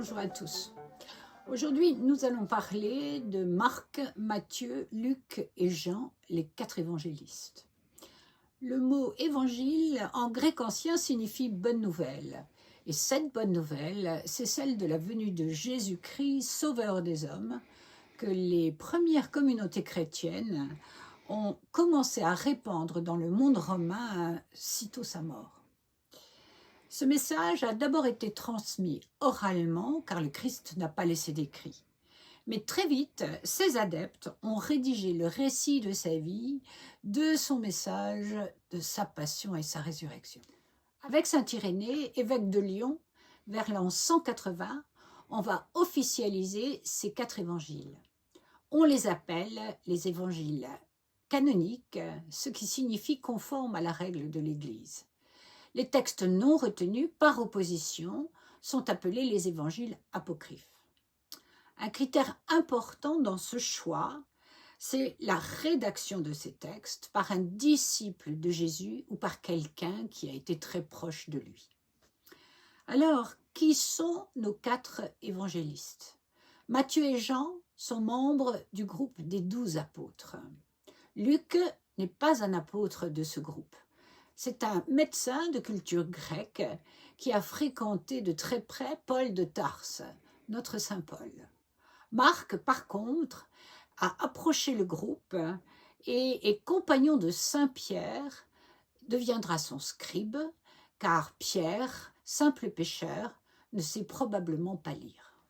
Bonjour à tous. Aujourd'hui, nous allons parler de Marc, Matthieu, Luc et Jean, les 4 évangélistes. Le mot évangile en grec ancien signifie bonne nouvelle. Et cette bonne nouvelle, c'est celle de la venue de Jésus-Christ, sauveur des hommes, que les premières communautés chrétiennes ont commencé à répandre dans le monde romain sitôt sa mort. Ce message a d'abord été transmis oralement, car le Christ n'a pas laissé d'écrit. Mais très vite, ses adeptes ont rédigé le récit de sa vie, de son message, de sa passion et sa résurrection. Avec saint Irénée, évêque de Lyon, vers l'an 180, on va officialiser ces 4 évangiles. On les appelle les évangiles canoniques, ce qui signifie conforme à la règle de l'Église. Les textes non retenus, par opposition, sont appelés les évangiles apocryphes. Un critère important dans ce choix, c'est la rédaction de ces textes par un disciple de Jésus ou par quelqu'un qui a été très proche de lui. Alors, qui sont nos 4 évangélistes? Matthieu et Jean sont membres du groupe des 12 apôtres. Luc n'est pas un apôtre de ce groupe. C'est un médecin de culture grecque qui a fréquenté de très près Paul de Tarse, notre Saint Paul. Marc, par contre, a approché le groupe et est compagnon de Saint Pierre, deviendra son scribe, car Pierre, simple pécheur, ne sait probablement pas lire.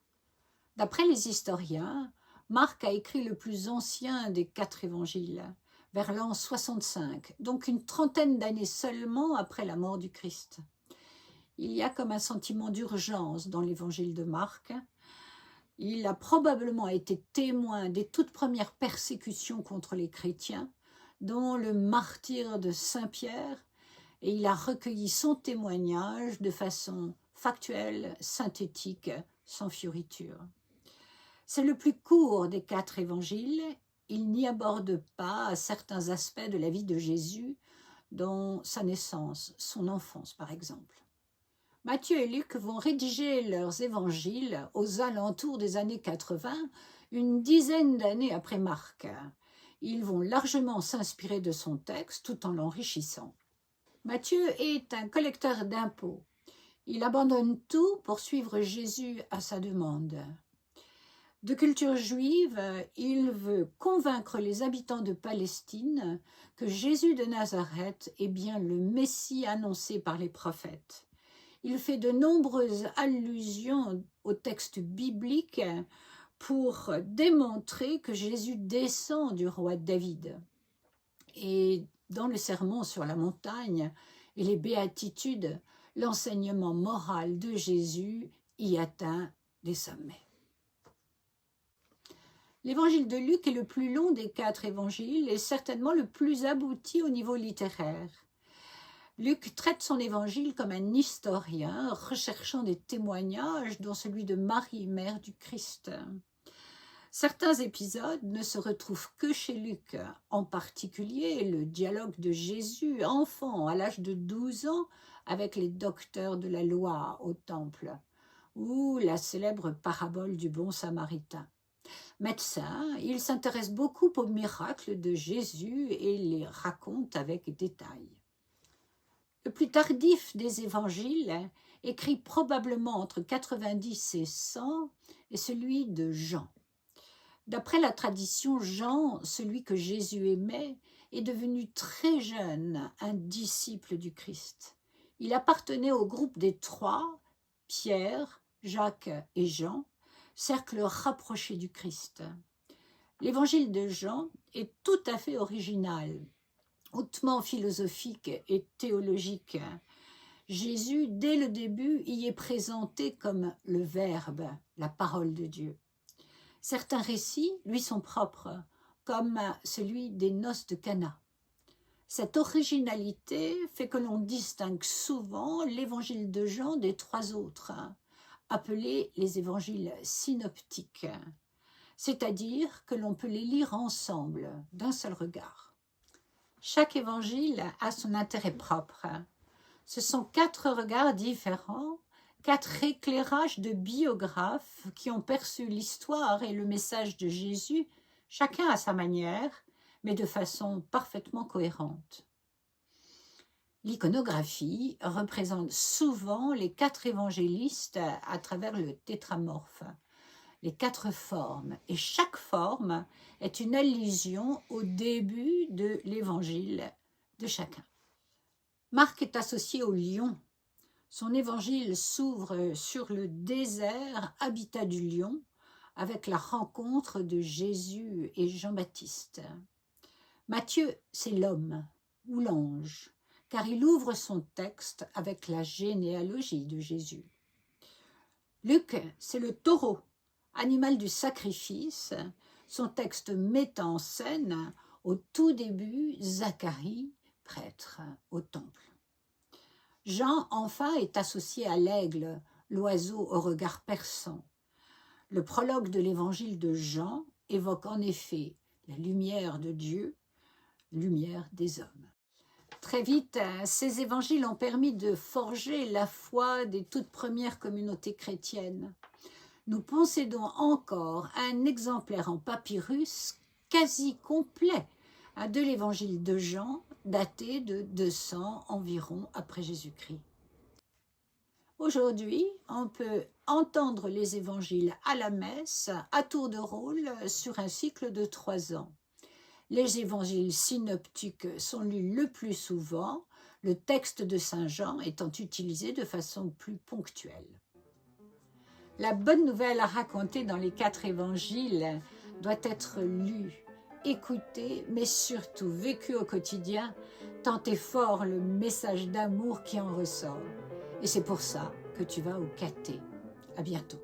D'après les historiens, Marc a écrit le plus ancien des 4 évangiles, vers l'an 65, donc une trentaine d'années seulement après la mort du Christ. Il y a comme un sentiment d'urgence dans l'évangile de Marc. Il a probablement été témoin des toutes premières persécutions contre les chrétiens, dont le martyre de Saint-Pierre, et il a recueilli son témoignage de façon factuelle, synthétique, sans fioriture. C'est le plus court des 4 évangiles. Il n'y aborde pas certains aspects de la vie de Jésus, dont sa naissance, son enfance par exemple. Matthieu et Luc vont rédiger leurs évangiles aux alentours des années 80, une dizaine d'années après Marc. Ils vont largement s'inspirer de son texte tout en l'enrichissant. Matthieu est un collecteur d'impôts. Il abandonne tout pour suivre Jésus à sa demande. De culture juive, il veut convaincre les habitants de Palestine que Jésus de Nazareth est bien le Messie annoncé par les prophètes. Il fait de nombreuses allusions au texte biblique pour démontrer que Jésus descend du roi David. Et dans le sermon sur la montagne et les béatitudes, l'enseignement moral de Jésus y atteint des sommets. L'évangile de Luc est le plus long des 4 évangiles et certainement le plus abouti au niveau littéraire. Luc traite son évangile comme un historien recherchant des témoignages, dont celui de Marie, mère du Christ. Certains épisodes ne se retrouvent que chez Luc, en particulier le dialogue de Jésus, enfant, à l'âge de 12 ans, avec les docteurs de la loi au temple, ou la célèbre parabole du bon samaritain. Médecin, il s'intéresse beaucoup aux miracles de Jésus et les raconte avec détail. Le plus tardif des évangiles, écrit probablement entre 90 et 100, est celui de Jean. D'après la tradition, Jean, celui que Jésus aimait, est devenu très jeune un disciple du Christ. Il appartenait au groupe des 3, Pierre, Jacques et Jean, cercle rapproché du Christ. L'évangile de Jean est tout à fait original, hautement philosophique et théologique. Jésus, dès le début, y est présenté comme le Verbe, la parole de Dieu. Certains récits lui sont propres, comme celui des noces de Cana. Cette originalité fait que l'on distingue souvent l'évangile de Jean des 3 autres, appelés les évangiles synoptiques, c'est-à-dire que l'on peut les lire ensemble, d'un seul regard. Chaque évangile a son intérêt propre. Ce sont 4 regards différents 4 éclairages de biographes qui ont perçu l'histoire et le message de Jésus, chacun à sa manière, mais de façon parfaitement cohérente. L'iconographie représente souvent les 4 évangélistes à travers le tétramorphe, les 4 formes, et chaque forme est une allusion au début de l'évangile de chacun. Marc est associé au lion. Son évangile s'ouvre sur le désert habitat du lion, avec la rencontre de Jésus et Jean-Baptiste. Matthieu, c'est l'homme ou l'ange, car il ouvre son texte avec la généalogie de Jésus. Luc, c'est le taureau, animal du sacrifice. Son texte met en scène, au tout début, Zacharie, prêtre au temple. Jean, enfin, est associé à l'aigle, l'oiseau au regard perçant. Le prologue de l'évangile de Jean évoque en effet la lumière de Dieu, lumière des hommes. Très vite, ces évangiles ont permis de forger la foi des toutes premières communautés chrétiennes. Nous possédons encore un exemplaire en papyrus quasi complet de l'évangile de Jean, daté de 200 environ après Jésus-Christ. Aujourd'hui, on peut entendre les évangiles à la messe, à tour de rôle, sur un cycle de 3 ans. Les évangiles synoptiques sont lus le plus souvent, le texte de Saint Jean étant utilisé de façon plus ponctuelle. La bonne nouvelle racontée dans les 4 évangiles doit être lue, écoutée, mais surtout vécue au quotidien, tant est fort le message d'amour qui en ressort. Et c'est pour ça que tu vas au caté. À bientôt.